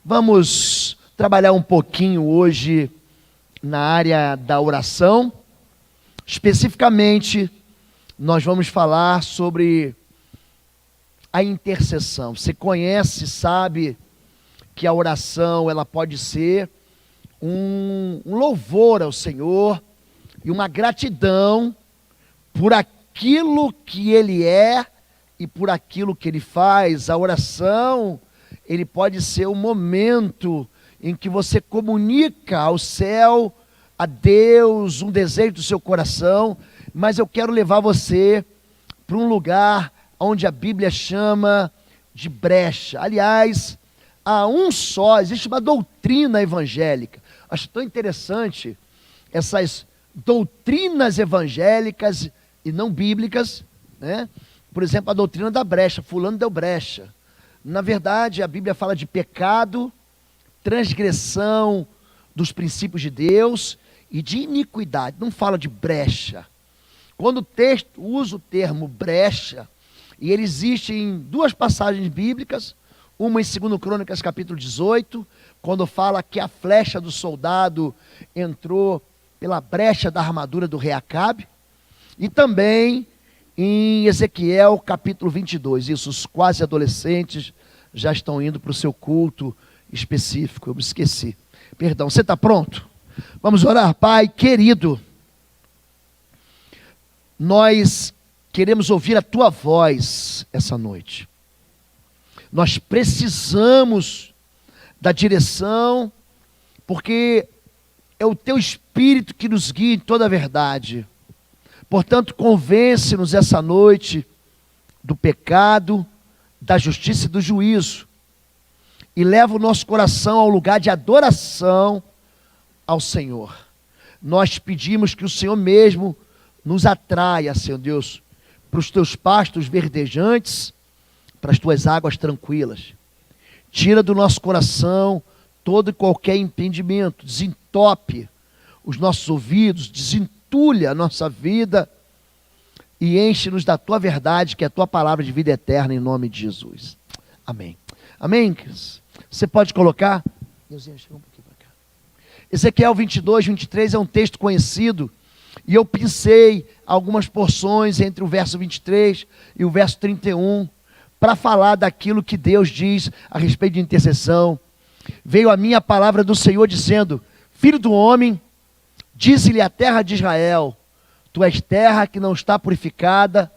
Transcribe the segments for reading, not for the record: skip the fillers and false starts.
Vamos trabalhar um pouquinho hoje na área da oração. Especificamente, nós vamos falar sobre a intercessão. Você conhece, sabe que a oração ela pode ser um louvor ao Senhor e uma gratidão por aquilo que Ele é e por aquilo que Ele faz. A oração, ele pode ser um momento em que você comunica ao céu, a Deus, um desejo do seu coração, mas eu quero levar você para um lugar onde a Bíblia chama de brecha. Aliás, existe uma doutrina evangélica. Acho tão interessante essas doutrinas evangélicas e não bíblicas, né? Por exemplo, a doutrina da brecha, fulano deu brecha. Na verdade, a Bíblia fala de pecado, transgressão dos princípios de Deus e de iniquidade, não fala de brecha. Quando o texto usa o termo brecha, e ele existe em duas passagens bíblicas, uma em 2 Crônicas capítulo 18, quando fala que a flecha do soldado entrou pela brecha da armadura do rei Acabe, e também em Ezequiel capítulo 22, isso, os quase adolescentes já estão indo para o seu culto específico, eu me esqueci, perdão, você está pronto? Vamos orar. Pai querido, nós queremos ouvir a Tua voz essa noite, nós precisamos da direção, porque é o Teu Espírito que nos guia em toda a verdade. Portanto, convence-nos essa noite do pecado, da justiça e do juízo, e leva o nosso coração ao lugar de adoração ao Senhor. Nós pedimos que o Senhor mesmo nos atraia, Senhor Deus, para os Teus pastos verdejantes, para as Tuas águas tranquilas. Tira do nosso coração todo e qualquer impedimento, desentope os nossos ouvidos, desentulha a nossa vida e enche-nos da Tua verdade, que é a Tua palavra de vida eterna, em nome de Jesus. Amém. Amém? Você pode colocar? Ezequiel 22, 23 é um texto conhecido, e eu pensei algumas porções entre o verso 23 e o verso 31, para falar daquilo que Deus diz a respeito de intercessão. Veio a mim a palavra do Senhor dizendo: Filho do homem, dize-lhe a terra de Israel: Tu és terra que não está purificada,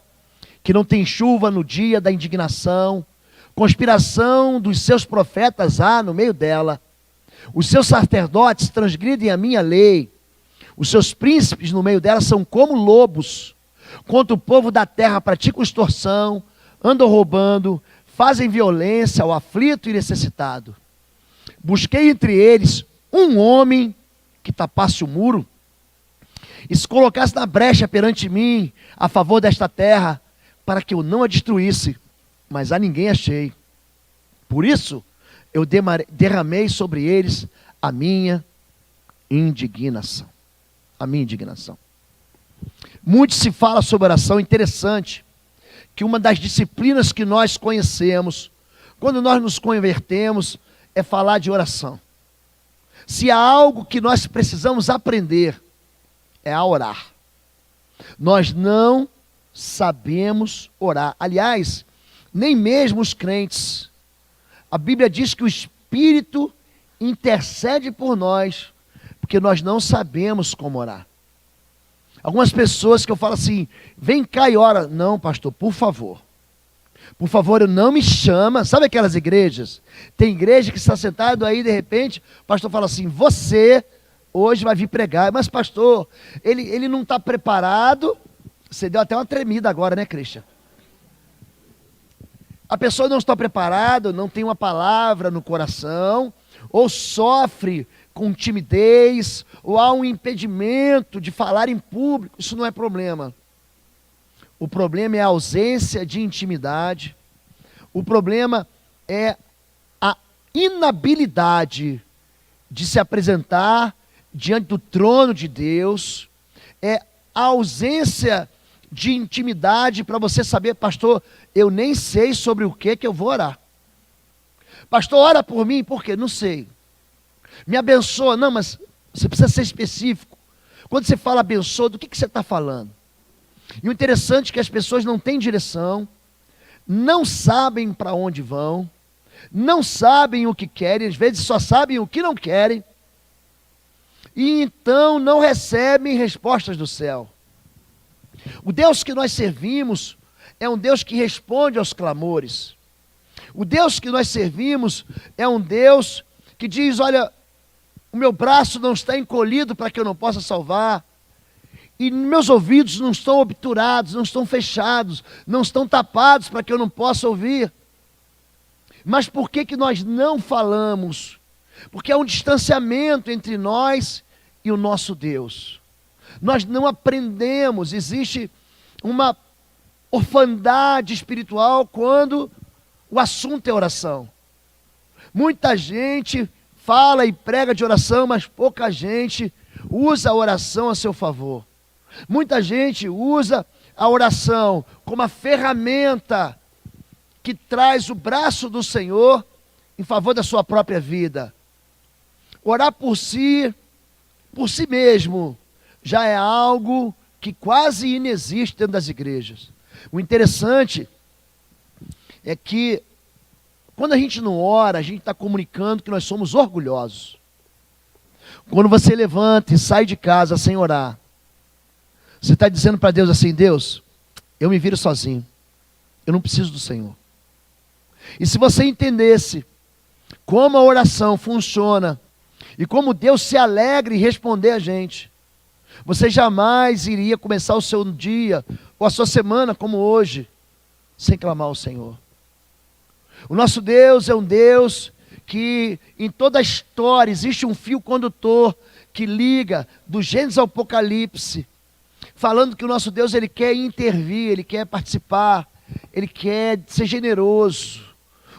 que não tem chuva no dia da indignação, conspiração dos seus profetas há no meio dela, os seus sacerdotes transgridem a minha lei, os seus príncipes no meio dela são como lobos, contra o povo da terra praticam extorsão, andam roubando, fazem violência ao aflito e necessitado. Busquei entre eles um homem que tapasse o muro e se colocasse na brecha perante mim a favor desta terra, para que eu não a destruísse, mas a ninguém achei. Por isso eu derramei sobre eles a minha indignação. A minha indignação. Muito se fala sobre oração. Interessante que uma das disciplinas que nós conhecemos, quando nós nos convertemos, é falar de oração. Se há algo que nós precisamos aprender, é a orar. Nós não sabemos orar. Aliás, nem mesmo os crentes. A Bíblia diz que o Espírito intercede por nós, porque nós não sabemos como orar. Algumas pessoas que eu falo assim: vem cá e ora. Não, pastor, por favor, não me chama. Sabe aquelas igrejas? Tem igreja que está sentado aí, de repente, o pastor fala assim: você hoje vai vir pregar. Mas pastor, ele não está preparado. Você deu até uma tremida agora, né, Christian? A pessoa não está preparada, não tem uma palavra no coração, ou sofre com timidez, ou há um impedimento de falar em público. Isso não é problema. O problema é a ausência de intimidade. O problema é a inabilidade de se apresentar diante do trono de Deus. É a ausência de intimidade para você saber: pastor, eu nem sei sobre o que eu vou orar. Pastor, ora por mim, por quê? Não sei. Me abençoa. Não, mas você precisa ser específico. Quando você fala abençoa, do que você está falando? E o interessante é que as pessoas não têm direção, não sabem para onde vão, não sabem o que querem, às vezes só sabem o que não querem, e então não recebem respostas do céu. O Deus que nós servimos é um Deus que responde aos clamores. O Deus que nós servimos é um Deus que diz, olha, o meu braço não está encolhido para que eu não possa salvar, e meus ouvidos não estão obturados, não estão fechados, não estão tapados para que eu não possa ouvir. Mas por que nós não falamos? Porque há um distanciamento entre nós e o nosso Deus. Nós não aprendemos, existe uma orfandade espiritual quando o assunto é oração. Muita gente fala e prega de oração, mas pouca gente usa a oração a seu favor. Muita gente usa a oração como a ferramenta que traz o braço do Senhor em favor da sua própria vida. Orar por si mesmo, já é algo que quase inexiste dentro das igrejas. O interessante é que quando a gente não ora, a gente está comunicando que nós somos orgulhosos. Quando você levanta e sai de casa sem orar, você está dizendo para Deus assim, Deus, eu me viro sozinho, eu não preciso do Senhor. E se você entendesse como a oração funciona, e como Deus se alegra em responder a gente, você jamais iria começar o seu dia, ou a sua semana como hoje, sem clamar ao Senhor. O nosso Deus é um Deus que em toda a história existe um fio condutor que liga do Gênesis ao Apocalipse, falando que o nosso Deus ele quer intervir, ele quer participar, ele quer ser generoso.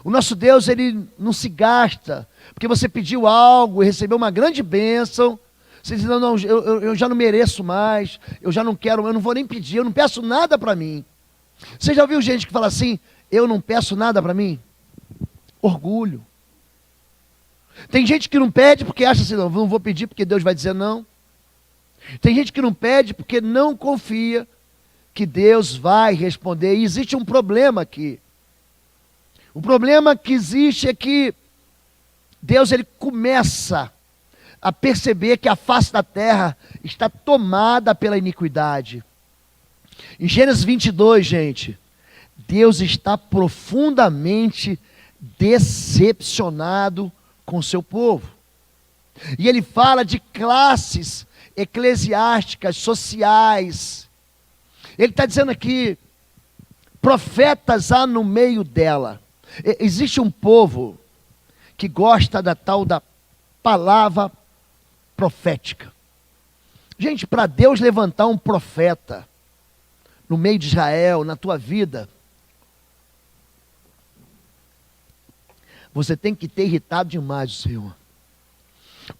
O nosso Deus ele não se gasta, porque você pediu algo e recebeu uma grande bênção, você diz, não, eu já não mereço mais, eu já não quero, eu não vou nem pedir, eu não peço nada para mim. Você já ouviu gente que fala assim, eu não peço nada para mim? Orgulho. Tem gente que não pede porque acha assim, não vou pedir porque Deus vai dizer não. Tem gente que não pede porque não confia que Deus vai responder. E existe um problema aqui. O problema que existe é que Deus ele começa a perceber que a face da terra está tomada pela iniquidade. Em Gênesis 22, gente, Deus está profundamente decepcionado com o seu povo. E ele fala de classes eclesiásticas, sociais. Ele está dizendo aqui, profetas há no meio dela. Existe um povo que gosta da tal da palavra profética. Gente, para Deus levantar um profeta no meio de Israel, na tua vida, você tem que ter irritado demais o Senhor.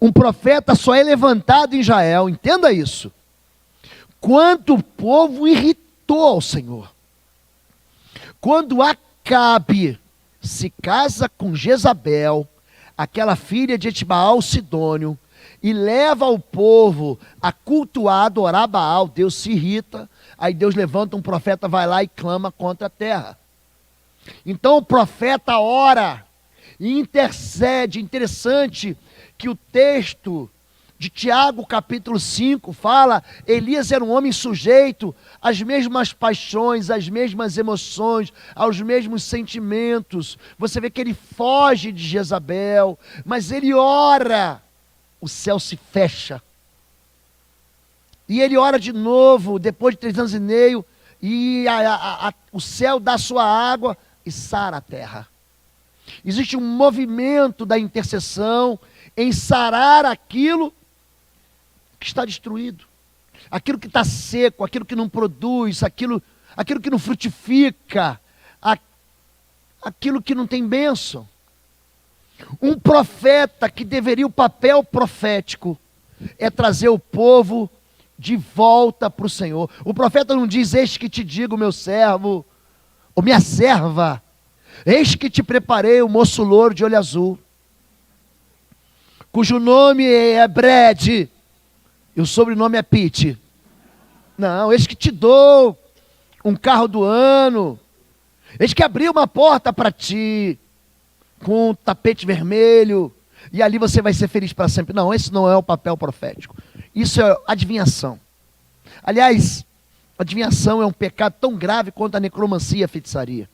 Um profeta só é levantado em Israel, entenda isso, quando o povo irritou ao Senhor. Quando Acabe se casa com Jezabel, aquela filha de Etibaal Sidônio, e leva o povo a cultuar, adorar Baal, Deus se irrita, aí Deus levanta um profeta, vai lá e clama contra a terra. Então o profeta ora e intercede. Interessante que o texto de Tiago capítulo 5 fala, Elias era um homem sujeito às mesmas paixões, às mesmas emoções, aos mesmos sentimentos. Você vê que ele foge de Jezabel, mas ele ora, o céu se fecha. E ele ora de novo, depois de 3 anos e meio, e o céu dá sua água e sara a terra. Existe um movimento da intercessão em sarar aquilo que está destruído, aquilo que está seco, aquilo que não produz, aquilo que não frutifica, aquilo que não tem bênção. Um profeta que deveria, o papel profético é trazer o povo de volta para o Senhor. O profeta não diz, eis que te digo, meu servo, ou minha serva, Eis que te preparei o moço louro de olho azul, cujo nome é Brad e o sobrenome é Pitt. Não, eis que te dou um carro do ano, eis que abri uma porta para ti, com um tapete vermelho, e ali você vai ser feliz para sempre. Não, esse não é o papel profético. Isso é adivinhação. Aliás, adivinhação é um pecado tão grave quanto a necromancia e a feitiçaria.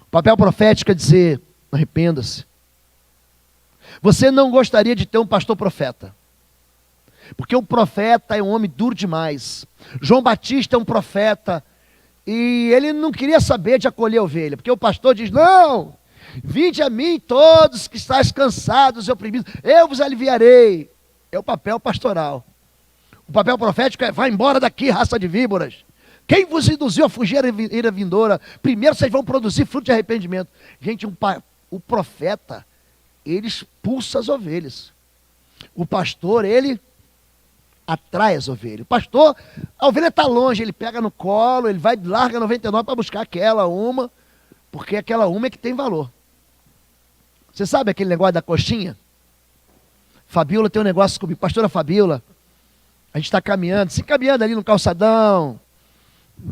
O papel profético é dizer, arrependa-se. Você não gostaria de ter um pastor profeta, porque o profeta é um homem duro demais. João Batista é um profeta, e ele não queria saber de acolher a ovelha, porque o pastor diz, não, vinde a mim todos que estáis cansados e oprimidos, eu vos aliviarei. É o papel pastoral. O papel profético é, vai embora daqui, raça de víboras. Quem vos induziu a fugir a ira vindoura? Primeiro vocês vão produzir fruto de arrependimento. Gente, o profeta, ele expulsa as ovelhas. O pastor, ele atrai as ovelhas. O pastor, a ovelha está longe, ele pega no colo, ele vai, larga 99 para buscar aquela uma, porque aquela uma é que tem valor. Você sabe aquele negócio da coxinha? Fabiola tem um negócio comigo, pastora Fabiola, a gente está caminhando, se caminhando ali no calçadão,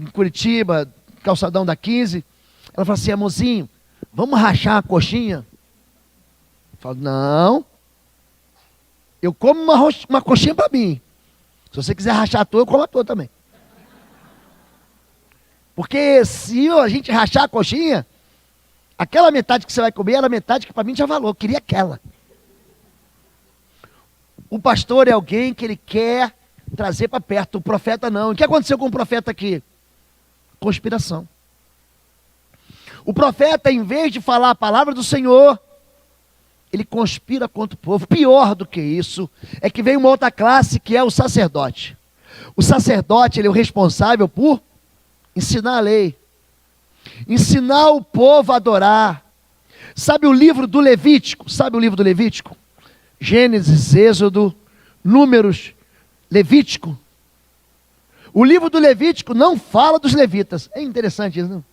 em Curitiba, calçadão da 15, ela fala assim, amorzinho, vamos rachar uma coxinha? Eu falo, não, eu como uma coxinha para mim, se você quiser rachar a tua, eu como a tua também. Porque se a gente rachar a coxinha, aquela metade que você vai comer era a metade que para mim tinha valor, eu queria aquela. O pastor é alguém que ele quer trazer para perto, o profeta não. O que aconteceu com o profeta aqui? Conspiração. O profeta, em vez de falar a palavra do Senhor, ele conspira contra o povo. Pior do que isso, é que vem uma outra classe que é o sacerdote. O sacerdote, ele é o responsável por ensinar a lei, ensinar o povo a adorar. Sabe o livro do Levítico? Sabe o livro do Levítico? Gênesis, Êxodo, Números, Levítico. O livro do Levítico não fala dos levitas. É interessante isso, não?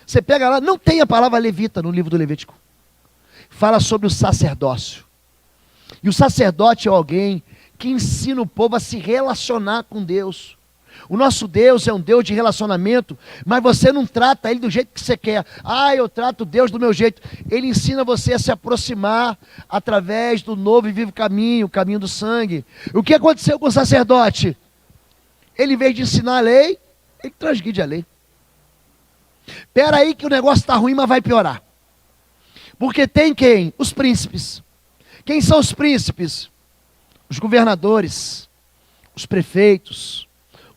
Você pega lá, não tem a palavra levita no livro do Levítico. Fala sobre o sacerdócio. E o sacerdote é alguém que ensina o povo a se relacionar com Deus. O nosso Deus é um Deus de relacionamento, mas você não trata Ele do jeito que você quer. Ah, eu trato Deus do meu jeito. Ele ensina você a se aproximar através do novo e vivo caminho, o caminho do sangue. O que aconteceu com o sacerdote? Ele, em vez de ensinar a lei, ele transgride a lei. Espera aí que o negócio está ruim, mas vai piorar. Porque tem quem? Os príncipes. Quem são os príncipes? Os governadores, os prefeitos,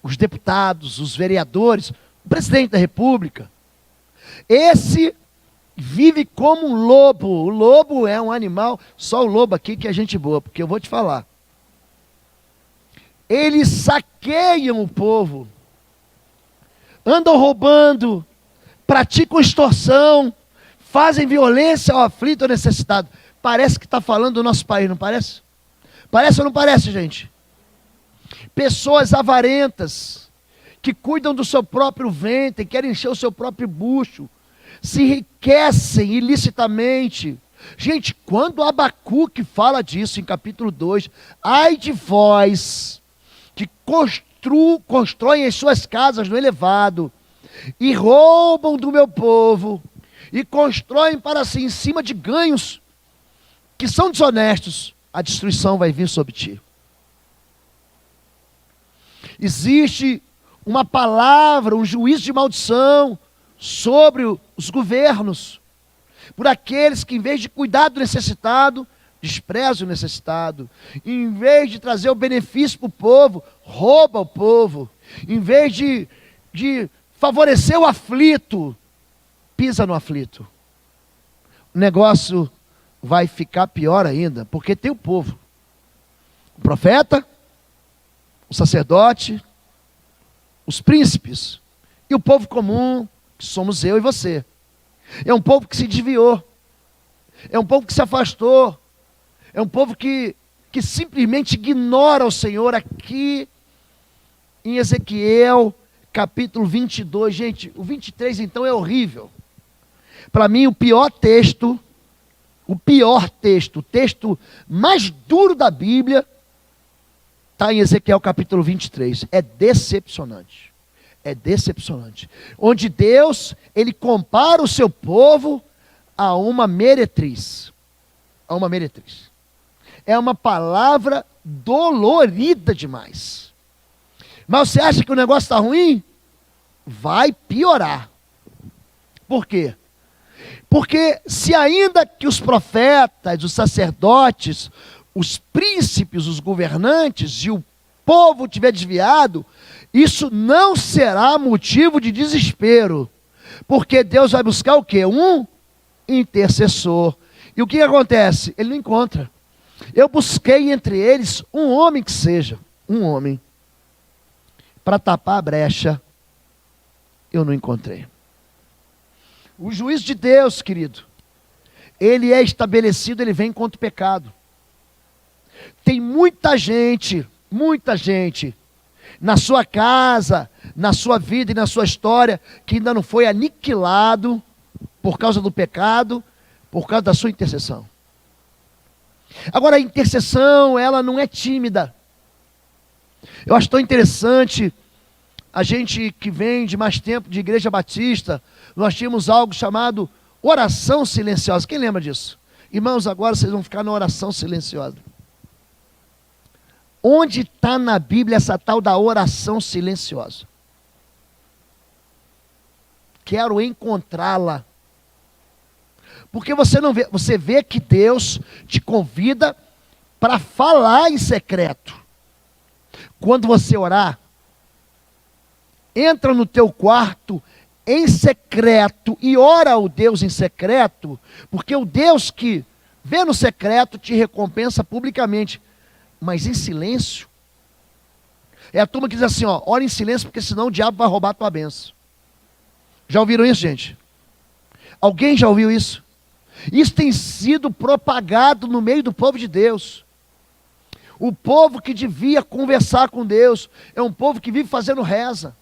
os deputados, os vereadores, o presidente da república. Esse vive como um lobo. O lobo é um animal, só o lobo aqui que é gente boa, porque eu vou te falar. Eles saqueiam o povo, andam roubando, praticam extorsão, fazem violência ao aflito ou necessitado. Parece que está falando do nosso país, não parece? Parece ou não parece, gente? Pessoas avarentas, que cuidam do seu próprio ventre, querem encher o seu próprio bucho, se enriquecem ilicitamente. Gente, quando Abacuque fala disso em capítulo 2, ai de vós, que constroem as suas casas no elevado, e roubam do meu povo, e constroem para si em cima de ganhos, que são desonestos, a destruição vai vir sobre ti. Existe uma palavra, um juízo de maldição sobre os governos, por aqueles que, em vez de cuidar do necessitado, desprezam o necessitado. Em vez de trazer o benefício para o povo, rouba o povo. Em vez de favorecer o aflito, pisa no aflito. O negócio vai ficar pior ainda, porque tem o povo. O profeta, o sacerdote, os príncipes e o povo comum, que somos eu e você. É um povo que se desviou, é um povo que se afastou, é um povo que simplesmente ignora o Senhor. Aqui em Ezequiel capítulo 22, gente, o 23 então é horrível. para mim, o texto mais duro da Bíblia, está em Ezequiel capítulo 23. É decepcionante. É decepcionante. Onde Deus, ele compara o seu povo a uma meretriz. A uma meretriz. É uma palavra dolorida demais. Mas você acha que o negócio está ruim? Vai piorar. Por quê? Porque se ainda que os profetas, os sacerdotes, os príncipes, os governantes e o povo tiver desviado, isso não será motivo de desespero. Porque Deus vai buscar o quê? Um intercessor. E o que acontece? Ele não encontra. Eu busquei entre eles um homem que seja, um homem, para tapar a brecha. Eu não encontrei. O juízo de Deus, querido, ele é estabelecido, ele vem contra o pecado. Tem muita gente na sua casa, na sua vida e na sua história, que ainda não foi aniquilado por causa do pecado, por causa da sua intercessão. Agora, a intercessão, ela não é tímida. Eu acho tão interessante, a gente que vem de mais tempo de igreja batista, nós tínhamos algo chamado oração silenciosa. Quem lembra disso? Irmãos, agora vocês vão ficar na oração silenciosa. Onde está na Bíblia essa tal da oração silenciosa? Quero encontrá-la. Porque você não vê, você vê que Deus te convida para falar em secreto. Quando você orar, entra no teu quarto em secreto e ora ao Deus em secreto, porque o Deus que vê no secreto te recompensa publicamente, mas em silêncio. É a turma que diz assim, ó, ora em silêncio, porque senão o diabo vai roubar a tua bênção. Já ouviram isso, gente? Alguém já ouviu isso? Isso tem sido propagado no meio do povo de Deus. O povo que devia conversar com Deus é um povo que vive fazendo reza.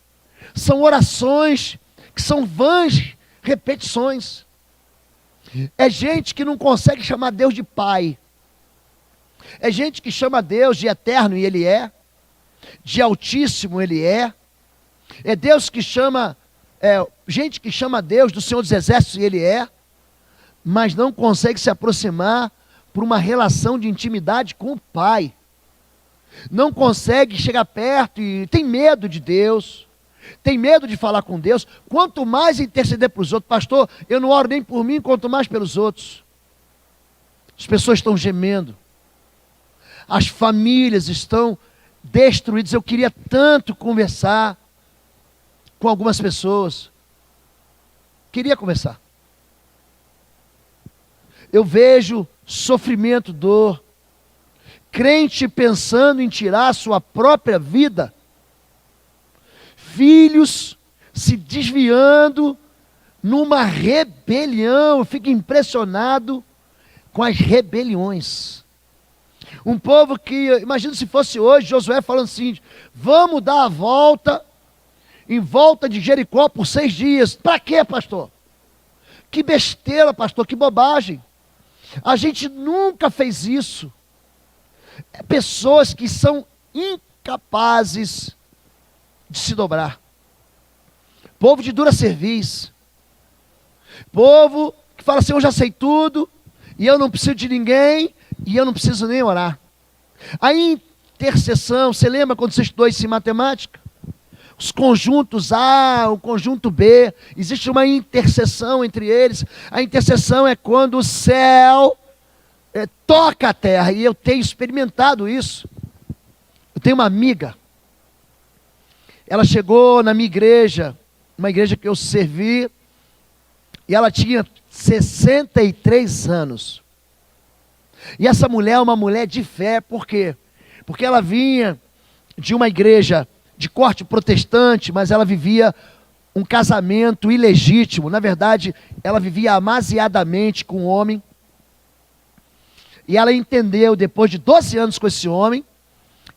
São orações que são vãs repetições. É gente que não consegue chamar Deus de Pai. É gente que chama Deus de eterno, e Ele é. De altíssimo, Ele é. É Deus que chama, gente que chama Deus do Senhor dos Exércitos, e Ele é. Mas não consegue se aproximar por uma relação de intimidade com o Pai. Não consegue chegar perto e tem medo de Deus. Tem medo de falar com Deus. Quanto mais interceder para os outros. Pastor, eu não oro nem por mim, quanto mais pelos outros. As pessoas estão gemendo. As famílias estão destruídas. Eu queria tanto conversar com algumas pessoas. Queria conversar. Eu vejo sofrimento, dor. Crente pensando em tirar a sua própria vida. Filhos se desviando numa rebelião. Eu fico impressionado com as rebeliões. Um povo que, imagina se fosse hoje, Josué falando assim, vamos dar a volta, em volta de Jericó por 6 dias. Para quê, pastor? Que besteira, pastor, que bobagem. A gente nunca fez isso. Pessoas que são incapazes de se dobrar. Povo de dura cerviz. Povo que fala assim, eu já sei tudo, e eu não preciso de ninguém, e eu não preciso nem orar. A intercessão, você lembra quando você estudou isso em matemática? Os conjuntos A, o conjunto B, existe uma intercessão entre eles. A intercessão é quando o céu toca a terra, e eu tenho experimentado isso. Eu tenho uma amiga, ela chegou na minha igreja, uma igreja que eu servi, e ela tinha 63 anos. E essa mulher é uma mulher de fé, por quê? Porque ela vinha de uma igreja de corte protestante, mas ela vivia um casamento ilegítimo. Na verdade, ela vivia amaziadamente com um homem. E ela entendeu, depois de 12 anos com esse homem,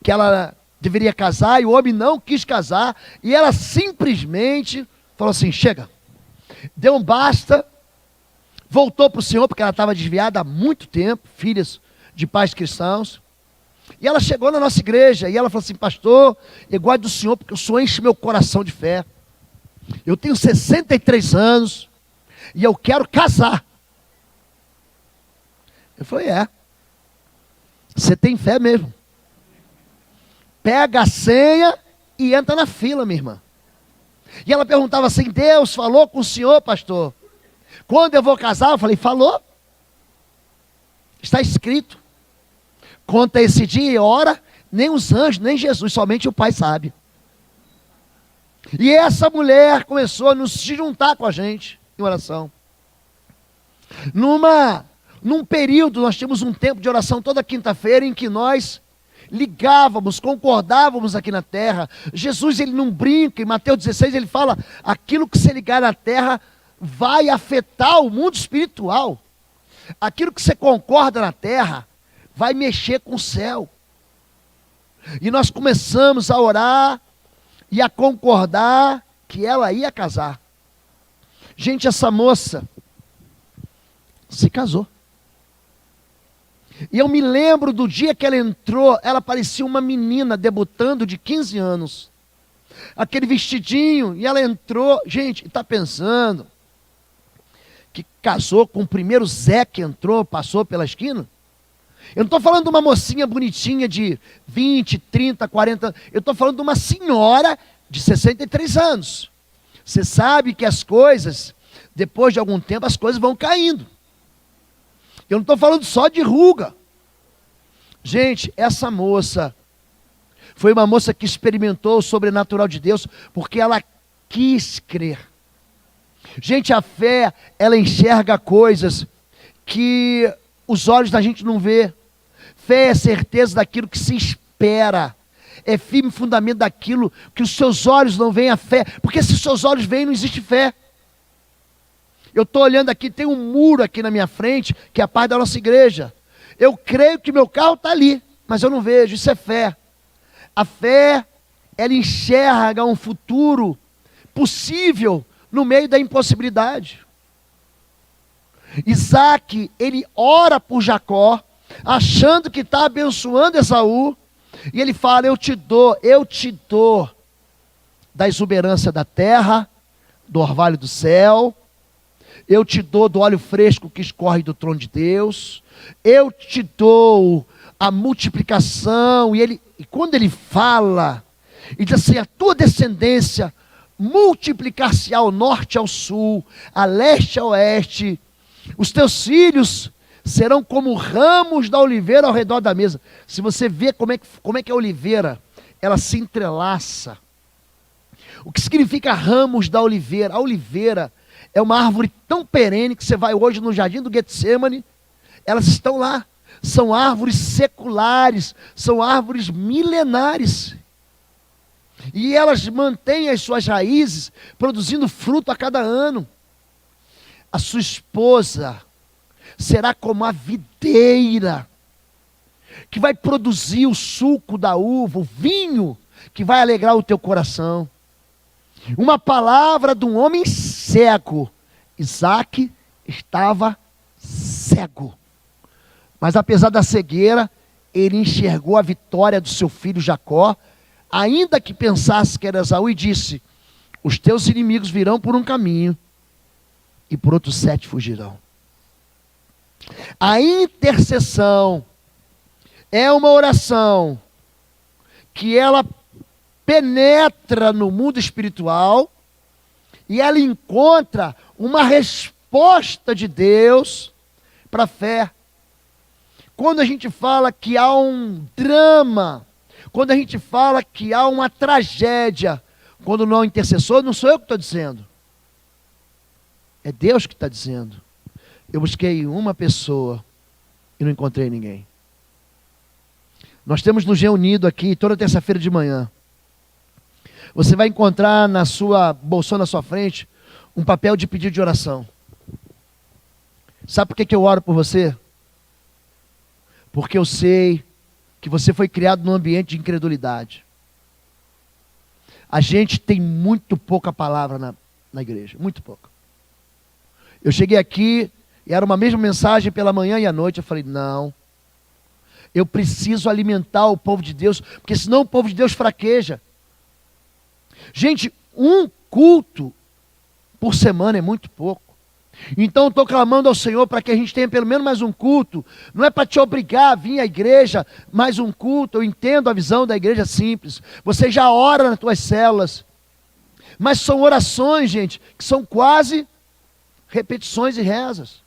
que ela deveria casar, e o homem não quis casar, e ela simplesmente falou assim, chega, deu um basta, voltou para o Senhor, porque ela estava desviada há muito tempo, filhas de pais cristãos. E ela chegou na nossa igreja e ela falou assim: pastor, eu gosto do Senhor porque o Senhor enche meu coração de fé. Eu tenho 63 anos e eu quero casar. Eu falei: você tem fé mesmo. Pega a senha e entra na fila, minha irmã. E ela perguntava assim: Deus falou com o senhor, pastor? Quando eu vou casar? Eu falei: falou. Está escrito. Conta esse dia e hora, nem os anjos, nem Jesus, somente o Pai sabe. E essa mulher começou a nos juntar com a gente em oração. Num período, nós tínhamos um tempo de oração toda quinta-feira em que nós ligávamos, concordávamos aqui na terra. Jesus, ele não brinca, em Mateus 16 ele fala: aquilo que você ligar na terra vai afetar o mundo espiritual. Aquilo que você concorda na terra vai mexer com o céu. E nós começamos a orar e a concordar que ela ia casar. Gente, essa moça se casou. E eu me lembro do dia que ela entrou, ela parecia uma menina debutando de 15 anos. Aquele vestidinho, e ela entrou. Gente, está pensando que casou com o primeiro Zé que entrou, passou pela esquina? Eu não estou falando de uma mocinha bonitinha de 20, 30, 40, eu estou falando de uma senhora de 63 anos. Você sabe que as coisas, depois de algum tempo, as coisas vão caindo. Eu não estou falando só de ruga. Gente, essa moça foi uma moça que experimentou o sobrenatural de Deus, porque ela quis crer. Gente, a fé, ela enxerga coisas que os olhos da gente não vê. Fé é certeza daquilo que se espera. É firme fundamento daquilo que os seus olhos não veem a fé. Porque se os seus olhos veem, não existe fé. Eu estou olhando aqui, tem um muro aqui na minha frente, que é a parte da nossa igreja. Eu creio que meu carro está ali, mas eu não vejo, isso é fé. A fé, ela enxerga um futuro possível no meio da impossibilidade. Isaac, ele ora por Jacó, achando que está abençoando Esaú, e ele fala: eu te dou da exuberância da terra, do orvalho do céu, eu te dou do óleo fresco que escorre do trono de Deus, eu te dou a multiplicação. E quando ele fala, ele diz assim: a tua descendência multiplicar-se ao norte e ao sul, a leste e a oeste, os teus filhos serão como ramos da oliveira ao redor da mesa. Se você vê como é que a oliveira, ela se entrelaça. O que significa ramos da oliveira? A oliveira é uma árvore tão perene que você vai hoje no jardim do Getsemane, elas estão lá. São árvores seculares, são árvores milenares. E elas mantêm as suas raízes produzindo fruto a cada ano. A sua esposa será como a videira, que vai produzir o suco da uva, o vinho, que vai alegrar o teu coração. Uma palavra de um homem cego. Isaac estava cego. Mas apesar da cegueira, ele enxergou a vitória do seu filho Jacó, ainda que pensasse que era Esaú, e disse: os teus inimigos virão por um caminho, e por outros 7 fugirão. A intercessão é uma oração que ela penetra no mundo espiritual e ela encontra uma resposta de Deus para a fé. Quando a gente fala que há um drama, quando a gente fala que há uma tragédia, quando não há um intercessor, não sou eu que estou dizendo. É Deus que está dizendo. Eu busquei uma pessoa e não encontrei ninguém. Nós temos nos reunido aqui toda terça-feira de manhã. Você vai encontrar na sua bolsona, na sua frente, um papel de pedido de oração. Sabe por que eu oro por você? Porque eu sei que você foi criado num ambiente de incredulidade. A gente tem muito pouca palavra na igreja, muito pouca. Eu cheguei aqui E era uma mesma mensagem pela manhã e à noite. Eu falei, não, eu preciso alimentar o povo de Deus, porque senão o povo de Deus fraqueja. Gente, um culto por semana é muito pouco. Então eu estou clamando ao Senhor para que a gente tenha pelo menos mais um culto. Não é para te obrigar a vir à igreja, mais um culto. Eu entendo a visão da igreja simples. Você já ora nas tuas células. Mas são orações, gente, que são quase repetições e rezas.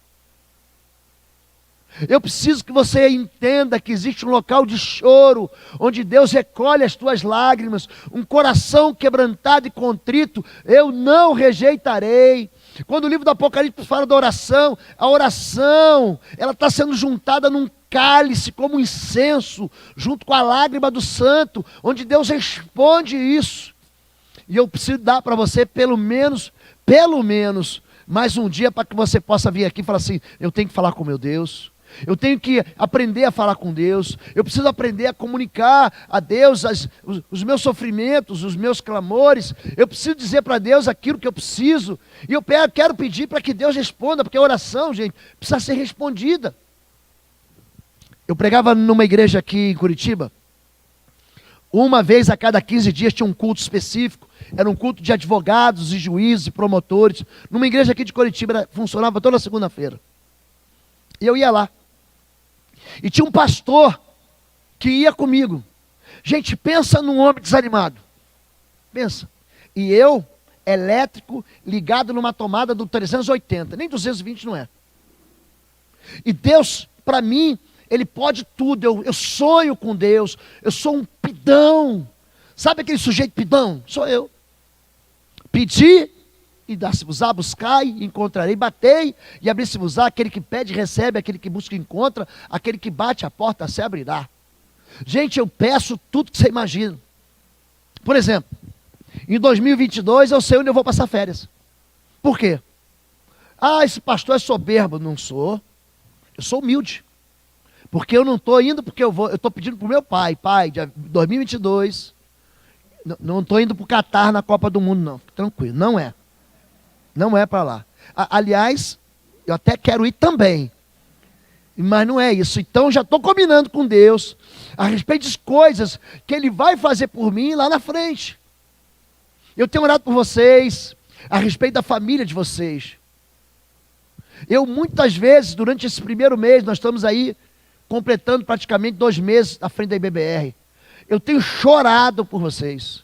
Eu preciso que você entenda que existe um local de choro, onde Deus recolhe as tuas lágrimas, um coração quebrantado e contrito, eu não rejeitarei. Quando o livro do Apocalipse fala da oração, a oração, ela está sendo juntada num cálice, como incenso, junto com a lágrima do santo, onde Deus responde isso. E eu preciso dar para você pelo menos, mais um dia para que você possa vir aqui e falar assim, eu tenho que falar com meu Deus. Eu tenho que aprender a falar com Deus. Eu preciso aprender a comunicar a Deus os meus sofrimentos, os meus clamores. Eu preciso dizer para Deus aquilo que eu preciso. E eu quero pedir para que Deus responda, porque a oração, gente, precisa ser respondida. Eu pregava numa igreja aqui em Curitiba. Uma vez a cada 15 dias tinha um culto específico. Era um culto de advogados e juízes e promotores. Numa igreja aqui de Curitiba, funcionava toda segunda-feira. E eu ia lá. E tinha um pastor que ia comigo. Gente, pensa num homem desanimado. Pensa. E eu, elétrico, ligado numa tomada do 380. Nem 220 não é. E Deus, para mim, Ele pode tudo. Eu sonho com Deus. Eu sou um pidão. Sabe aquele sujeito pidão? Sou eu. Pedi e dá-se-vos-á, buscai, encontrarei, batei, e abri-se-vos-á, aquele que pede, recebe, aquele que busca, encontra, aquele que bate, a porta se abrirá. Gente, eu peço tudo que você imagina. Por exemplo, em 2022 eu sei onde eu vou passar férias. Por quê? Ah, esse pastor é soberbo. Não sou. Eu sou humilde. Porque eu não estou indo porque eu estou pedindo para o meu pai, de 2022, não estou indo para o Catar na Copa do Mundo, não. Tranquilo, não é. Não é para lá. Aliás, eu até quero ir também. Mas não é isso. Então já estou combinando com Deus a respeito de coisas que Ele vai fazer por mim lá na frente. Eu tenho orado por vocês, a respeito da família de vocês. Eu muitas vezes, durante esse primeiro mês, nós estamos aí completando praticamente 2 meses à frente da IBBR. Eu tenho chorado por vocês.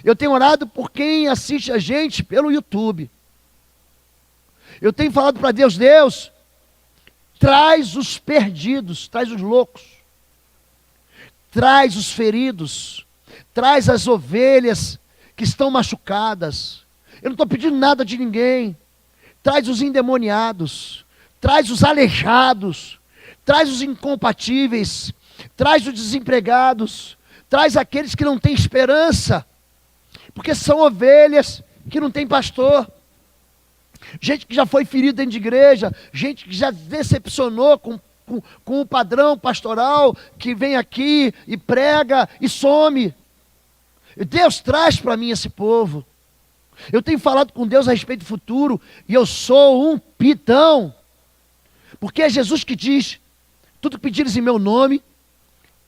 Eu tenho orado por quem assiste a gente pelo YouTube. Eu tenho falado para Deus, Deus, traz os perdidos, traz os loucos, traz os feridos, traz as ovelhas que estão machucadas. Eu não estou pedindo nada de ninguém. Traz os endemoniados, traz os aleijados, traz os incompatíveis, traz os desempregados, traz aqueles que não têm esperança, porque são ovelhas que não têm pastor. Gente que já foi ferida dentro de igreja, gente que já decepcionou com o padrão pastoral, que vem aqui e prega e some. Deus traz para mim esse povo. Eu tenho falado com Deus a respeito do futuro, e eu sou um pidão, porque é Jesus que diz, tudo que pedires em meu nome,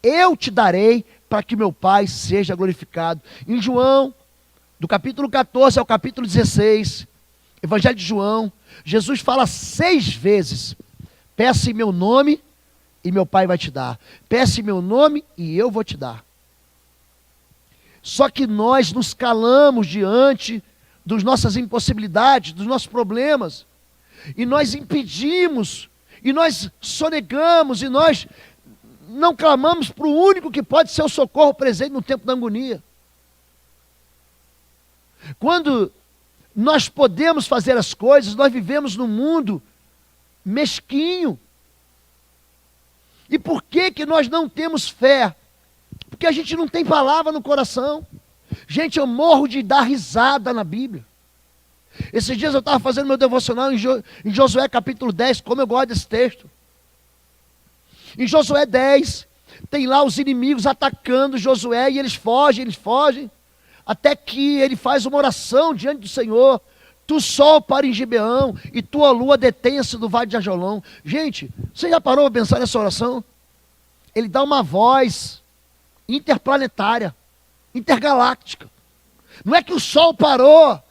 eu te darei, para que meu Pai seja glorificado. Em João, do capítulo 14 ao capítulo 16, Evangelho de João, Jesus fala 6 vezes, peça em meu nome, e meu Pai vai te dar. Peça em meu nome, e eu vou te dar. Só que nós nos calamos diante das nossas impossibilidades, dos nossos problemas, e nós impedimos, e nós sonegamos, e nós não clamamos para o único que pode ser o socorro presente no tempo da agonia. Quando nós podemos fazer as coisas, nós vivemos num mundo mesquinho. E por que nós não temos fé? Porque a gente não tem palavra no coração. Gente, eu morro de dar risada na Bíblia. Esses dias eu estava fazendo meu devocional em Josué capítulo 10, como eu gosto desse texto. Em Josué 10, tem lá os inimigos atacando Josué, e eles fogem, até que ele faz uma oração diante do Senhor, Tu sol para em Gibeão, e tua lua detenha-se do vale de Ajolão. Gente, você já parou para pensar nessa oração? Ele dá uma voz interplanetária, intergaláctica. Não é que o sol parou.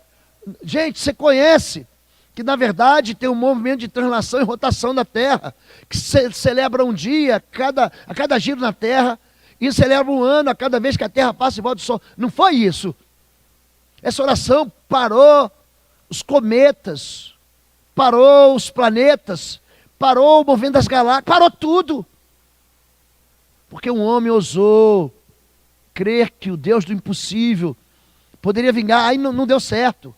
Gente, você conhece que na verdade tem um movimento de translação e rotação da Terra, que celebra um dia a cada giro na Terra, e celebra um ano a cada vez que a Terra passa em volta do Sol. Não foi isso. Essa oração parou os cometas, parou os planetas, parou o movimento das galáxias, parou tudo. Porque um homem ousou crer que o Deus do impossível poderia vingar, aí não deu certo.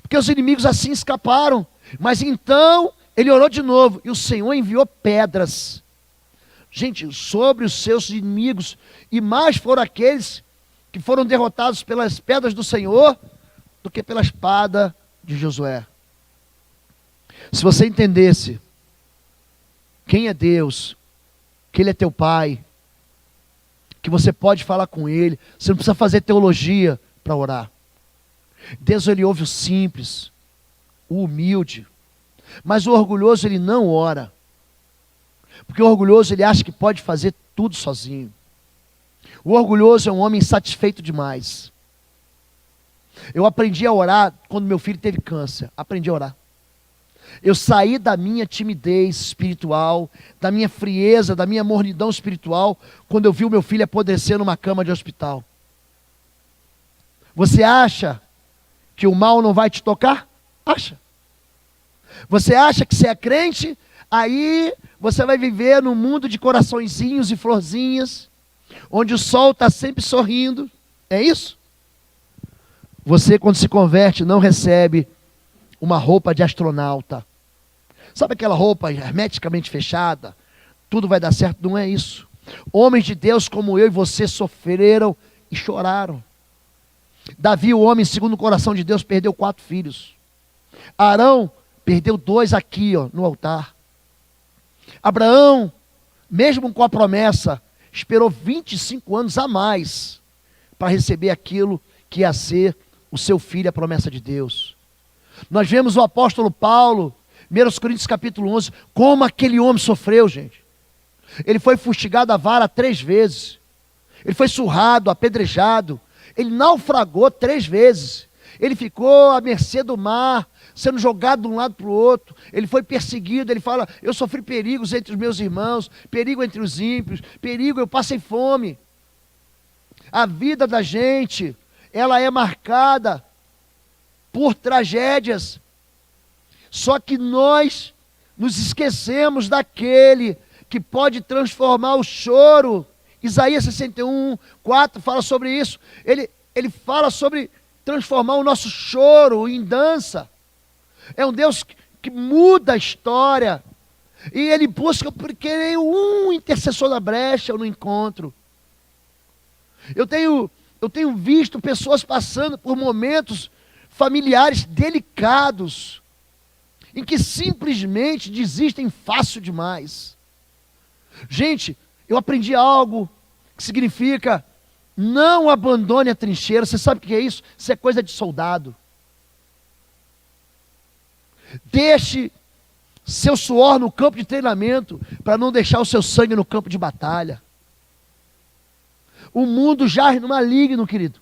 Porque os inimigos assim escaparam. Mas então ele orou de novo, e o Senhor enviou pedras. Gente, sobre os seus inimigos, e mais foram aqueles que foram derrotados pelas pedras do Senhor, do que pela espada de Josué. Se você entendesse quem é Deus, que Ele é teu Pai, que você pode falar com Ele, você não precisa fazer teologia para orar. Deus, Ele ouve o simples, o humilde, mas o orgulhoso, ele não ora, porque o orgulhoso, ele acha que pode fazer tudo sozinho. O orgulhoso é um homem insatisfeito demais. Eu aprendi a orar quando meu filho teve câncer. Aprendi a orar. Eu saí da minha timidez espiritual, da minha frieza, da minha mornidão espiritual, quando eu vi o meu filho apodrecer numa cama de hospital. Você acha que o mal não vai te tocar? Acha. Você acha que você é crente, aí você vai viver num mundo de coraçõezinhos e florzinhas, onde o sol está sempre sorrindo. É isso? Você, quando se converte, não recebe uma roupa de astronauta. Sabe aquela roupa hermeticamente fechada? Tudo vai dar certo? Não é isso. Homens de Deus como eu e você sofreram e choraram. Davi, o homem segundo o coração de Deus, perdeu 4 filhos. Arão perdeu 2 aqui, no altar. Abraão, mesmo com a promessa, esperou 25 anos a mais para receber aquilo que ia ser o seu filho, a promessa de Deus. Nós vemos o apóstolo Paulo, 1 Coríntios capítulo 11, como aquele homem sofreu, gente. Ele foi fustigado a vara 3 vezes. Ele foi surrado, apedrejado. Ele naufragou 3 vezes. Ele ficou à mercê do mar, sendo jogado de um lado para o outro. Ele foi perseguido. Ele fala: eu sofri perigos entre os meus irmãos, perigo entre os ímpios, perigo, eu passei fome. A vida da gente, ela é marcada por tragédias. Só que nós nos esquecemos daquele que pode transformar o choro. Isaías 61, 4 fala sobre isso. Ele fala sobre transformar o nosso choro em dança. É um Deus que muda a história. E Ele busca, porque um intercessor da brecha eu não encontro. Eu tenho visto pessoas passando por momentos familiares delicados, em que simplesmente desistem fácil demais. Gente, eu aprendi algo que significa: não abandone a trincheira. Você sabe o que é isso? Isso é coisa de soldado. Deixe seu suor no campo de treinamento, para não deixar o seu sangue no campo de batalha. O mundo jaz no maligno, querido.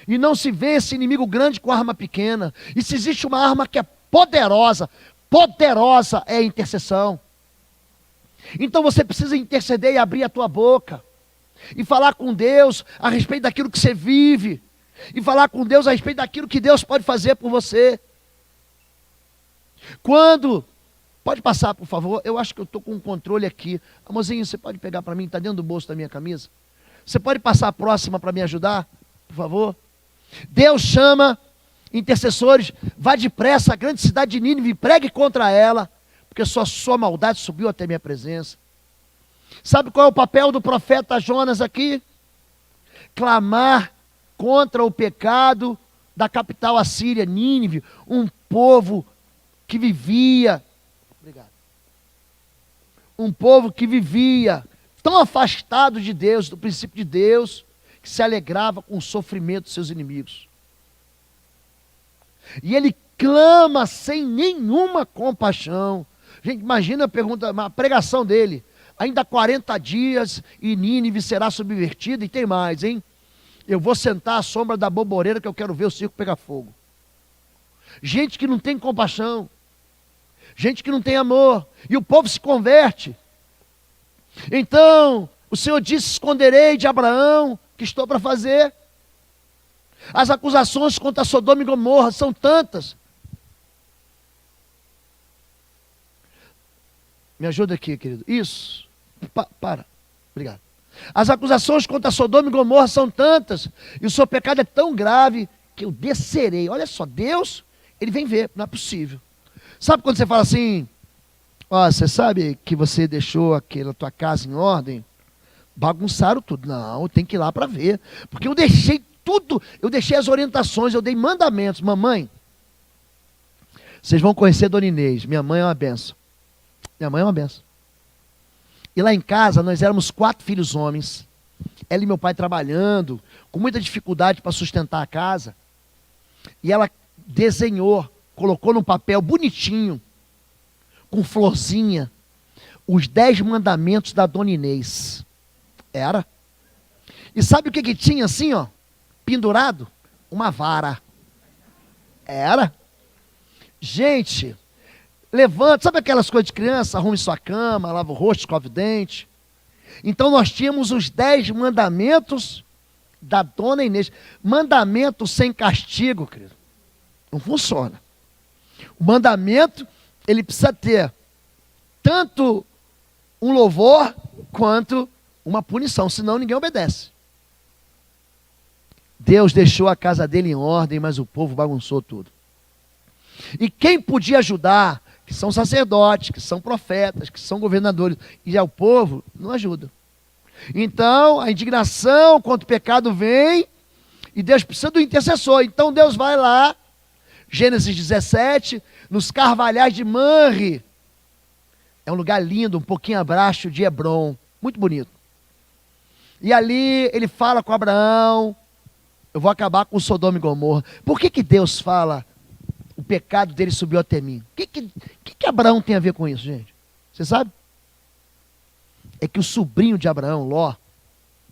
E não se vence inimigo grande com arma pequena. E se existe uma arma que é poderosa, poderosa é a intercessão. Então você precisa interceder e abrir a tua boca. E falar com Deus a respeito daquilo que você vive. E falar com Deus a respeito daquilo que Deus pode fazer por você. Pode passar, por favor. Eu acho que eu estou com um controle aqui. Amorzinho, você pode pegar para mim? Está dentro do bolso da minha camisa. Você pode passar a próxima para me ajudar? Por favor. Deus chama intercessores. Vá depressa à grande cidade de Nínive e pregue contra ela, porque sua maldade subiu até minha presença. Sabe qual é o papel do profeta Jonas aqui? Clamar contra o pecado da capital assíria, Nínive, um povo que vivia, um povo que vivia tão afastado de Deus, do princípio de Deus, que se alegrava com o sofrimento dos seus inimigos. E ele clama sem nenhuma compaixão. Gente, imagina a pregação dele. Ainda 40 dias e Nínive será subvertida. E tem mais, hein? Eu vou sentar à sombra da boboreira que eu quero ver o circo pegar fogo. Gente que não tem compaixão. Gente que não tem amor. E o povo se converte. Então, o Senhor disse: esconderei de Abraão, que estou para fazer. As acusações contra Sodoma e Gomorra são tantas. Me ajuda aqui, querido. Isso. Para. Obrigado. As acusações contra Sodoma e Gomorra são tantas. E o seu pecado é tão grave que eu descerei. Olha só, Deus, ele vem ver. Não é possível. Sabe quando você fala assim: ó, você sabe que você deixou aquela tua casa em ordem? Bagunçaram tudo. Não, tem que ir lá para ver. Porque eu deixei tudo. Eu deixei as orientações, eu dei mandamentos. Mamãe, vocês vão conhecer Dona Inês. Minha mãe é uma benção. Minha mãe é uma benção. E lá em casa, nós éramos 4 filhos homens. Ela e meu pai trabalhando, com muita dificuldade para sustentar a casa. E ela desenhou, colocou num papel bonitinho, com florzinha, os 10 mandamentos da Dona Inês. Era. E sabe o que tinha assim, ó? Pendurado? Uma vara. Era. Gente, levanta, sabe aquelas coisas de criança? Arrume sua cama, lava o rosto, escove o dente. Então nós tínhamos os 10 mandamentos da Dona Inês. Mandamento sem castigo, querido, não funciona. O mandamento, ele precisa ter tanto um louvor quanto uma punição, senão ninguém obedece. Deus deixou a casa dele em ordem, mas o povo bagunçou tudo. E quem podia ajudar, que são sacerdotes, que são profetas, que são governadores, e o povo não ajuda. Então, a indignação contra o pecado vem, e Deus precisa do intercessor. Então Deus vai lá, Gênesis 17, nos carvalhais de Manre. É um lugar lindo, um pouquinho abaixo de Hebron, muito bonito. E ali ele fala com Abraão: eu vou acabar com Sodoma e Gomorra. Por que Deus fala: o pecado dele subiu até mim? O que Abraão tem a ver com isso, gente? Você sabe? É que o sobrinho de Abraão, Ló,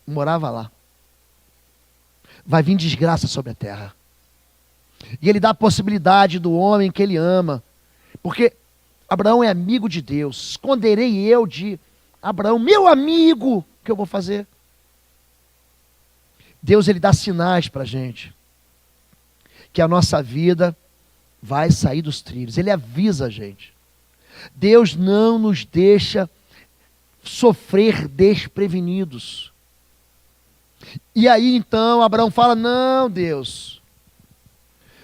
morava lá. Vai vir desgraça sobre a terra. E ele dá a possibilidade do homem que ele ama. Porque Abraão é amigo de Deus. Esconderei eu de Abraão, meu amigo, o que eu vou fazer? Deus, ele dá sinais para a gente que a nossa vida vai sair dos trilhos. Ele avisa a gente. Deus não nos deixa sofrer desprevenidos. E aí então Abraão fala: não, Deus,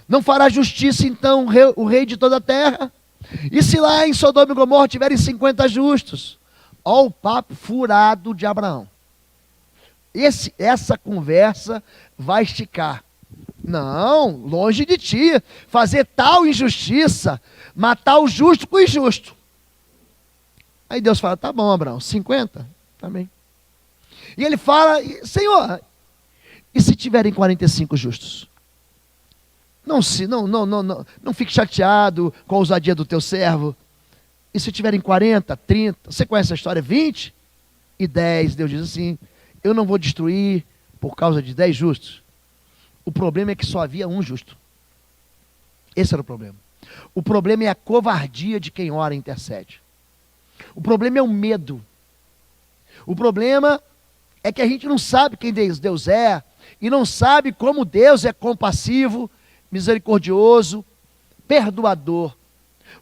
não fará justiça então o rei de toda a terra? E se lá em Sodoma e Gomorra tiverem 50 justos? Olha o papo furado de Abraão. Essa conversa vai esticar. Não, longe de ti fazer tal injustiça, matar o justo com o injusto. Aí Deus fala: tá bom, Abraão, 50? Também. E ele fala: Senhor, e se tiverem 45 justos? Não fique chateado com a ousadia do teu servo. E se tiverem 40, 30, você conhece a história, 20 e 10, Deus diz assim: eu não vou destruir por causa de 10 justos. O problema é que só havia um justo. Esse era o problema. O problema é a covardia de quem ora e intercede. O problema é o medo. O problema é que a gente não sabe quem Deus é, e não sabe como Deus é compassivo, misericordioso, perdoador.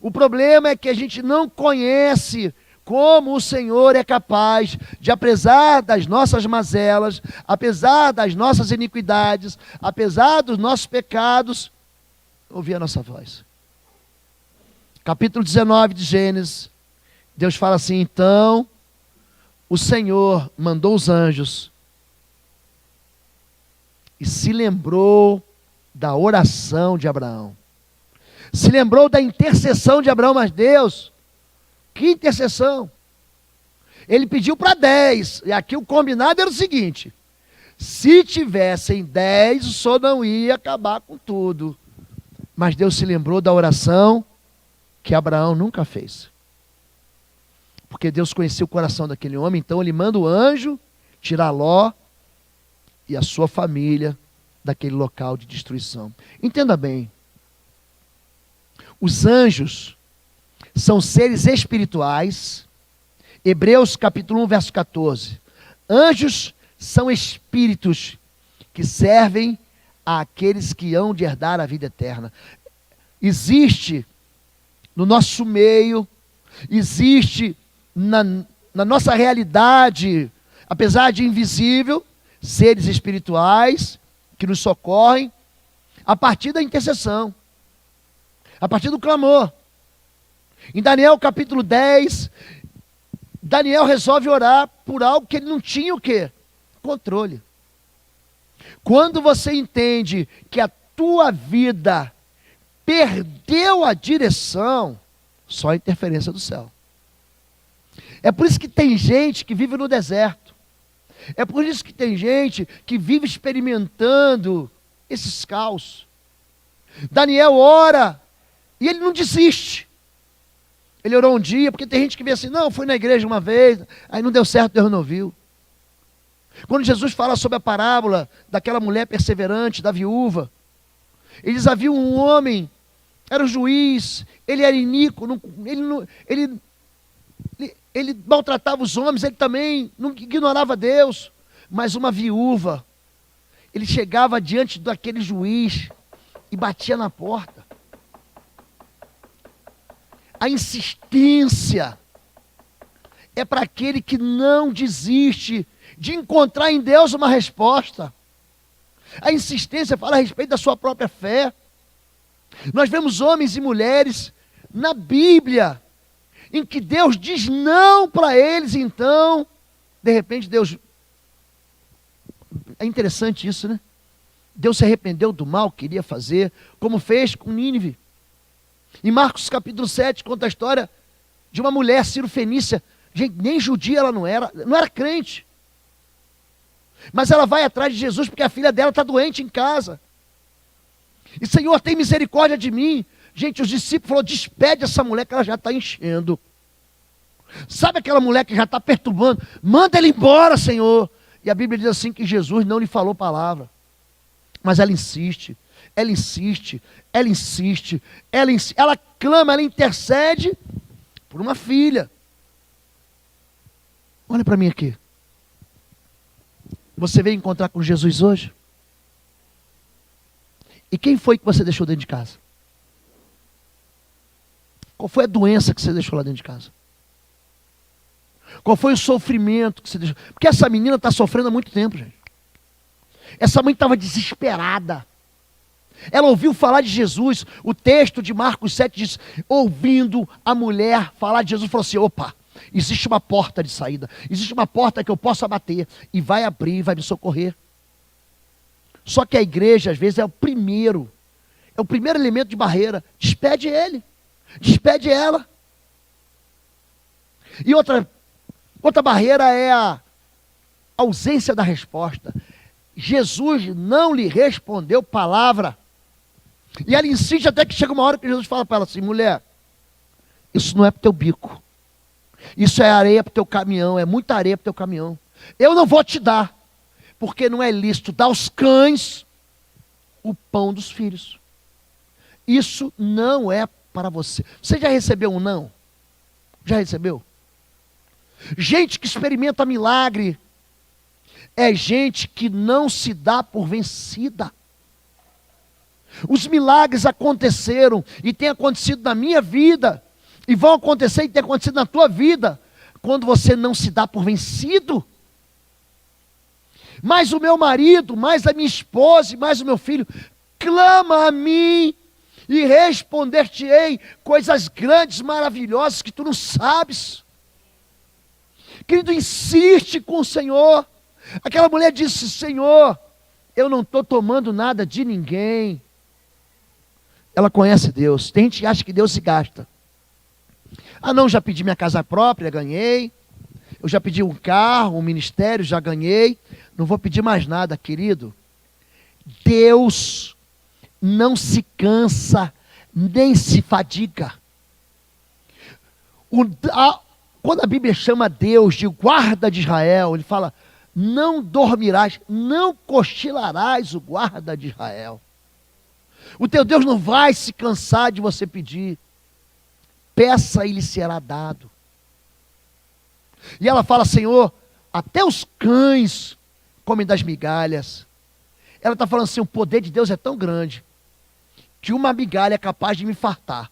O problema é que a gente não conhece como o Senhor é capaz de, apesar das nossas mazelas, apesar das nossas iniquidades, apesar dos nossos pecados, ouvir a nossa voz. Capítulo 19 de Gênesis, Deus fala assim: então o Senhor mandou os anjos e se lembrou da oração de Abraão. Se lembrou da intercessão de Abraão. Mas Deus, que intercessão? Ele pediu para 10, e aqui o combinado era o seguinte: se tivessem 10, o Senhor não ia acabar com tudo. Mas Deus se lembrou da oração que Abraão nunca fez. Porque Deus conhecia o coração daquele homem, então ele manda o anjo tirar Ló e a sua família daquele local de destruição. Entenda bem, os anjos são seres espirituais. Hebreus capítulo 1, verso 14. Anjos são espíritos que servem àqueles que hão de herdar a vida eterna. Existe no nosso meio, existe na nossa realidade, apesar de invisível, seres espirituais que nos socorrem a partir da intercessão, a partir do clamor. Em Daniel capítulo 10, Daniel resolve orar por algo que ele não tinha o quê? Controle. Quando você entende que a tua vida perdeu a direção, só a interferência do céu. É por isso que tem gente que vive no deserto. É por isso que tem gente que vive experimentando esses caos. Daniel ora e ele não desiste. Ele orou um dia, porque tem gente que vê assim, não, fui na igreja uma vez, aí não deu certo, Deus não viu. Quando Jesus fala sobre a parábola daquela mulher perseverante, da viúva, ele diz, havia um homem, era um juiz, ele era iníquo, ele maltratava os homens, ele também não ignorava Deus, mas uma viúva, ele chegava diante daquele juiz e batia na porta. A insistência é para aquele que não desiste de encontrar em Deus uma resposta. A insistência fala a respeito da sua própria fé. Nós vemos homens e mulheres na Bíblia em que Deus diz não para eles, então, de repente Deus... É interessante isso, né? Deus se arrependeu do mal que queria fazer, como fez com Nínive. Em Marcos capítulo 7, conta a história de uma mulher cirofenícia. Gente, nem judia ela não era crente. Mas ela vai atrás de Jesus porque a filha dela está doente em casa. E Senhor, tem misericórdia de mim. Gente, os discípulos falaram, despede essa mulher que ela já está enchendo. Sabe aquela mulher que já está perturbando? Manda ela embora, Senhor. E a Bíblia diz assim que Jesus não lhe falou palavra. Mas ela insiste. Ela insiste, ela insiste, ela clama, ela intercede por uma filha. Olha para mim aqui. Você veio encontrar com Jesus hoje? E quem foi que você deixou dentro de casa? Qual foi a doença que você deixou lá dentro de casa? Qual foi o sofrimento que você deixou? Porque essa menina está sofrendo há muito tempo, gente. Essa mãe estava desesperada. Ela ouviu falar de Jesus. O texto de Marcos 7 diz, ouvindo a mulher falar de Jesus, falou assim, opa, existe uma porta de saída, existe uma porta que eu possa bater, e vai abrir, vai me socorrer. Só que a igreja, às vezes, é o primeiro elemento de barreira. Despede ele, despede ela. E outra barreira é a ausência da resposta. Jesus não lhe respondeu palavra. E ela insiste até que chega uma hora que Jesus fala para ela assim, mulher, isso não é para o teu bico. Isso é areia para o teu caminhão, é muita areia para o teu caminhão. Eu não vou te dar, porque não é lícito dar aos cães o pão dos filhos. Isso não é para você. Você já recebeu um não? Já recebeu? Gente que experimenta milagre é gente que não se dá por vencida. Os milagres aconteceram e têm acontecido na minha vida, e vão acontecer e têm acontecido na tua vida, quando você não se dá por vencido. Mas o meu marido, mais a minha esposa e mais o meu filho, clama a mim e responder-te-ei coisas grandes, maravilhosas que tu não sabes. Querido, insiste com o Senhor. Aquela mulher disse, Senhor, eu não estou tomando nada de ninguém. Ela conhece Deus. Tem gente que acha que Deus se gasta. Ah não, já pedi minha casa própria, ganhei. Eu já pedi um carro, um ministério, já ganhei. Não vou pedir mais nada, querido. Deus não se cansa, nem se fadiga. Quando a Bíblia chama Deus de guarda de Israel, ele fala, não dormirás, não cochilarás o guarda de Israel. O teu Deus não vai se cansar de você pedir. Peça e lhe será dado. E ela fala, Senhor, até os cães comem das migalhas. Ela está falando assim, o poder de Deus é tão grande, que uma migalha é capaz de me fartar.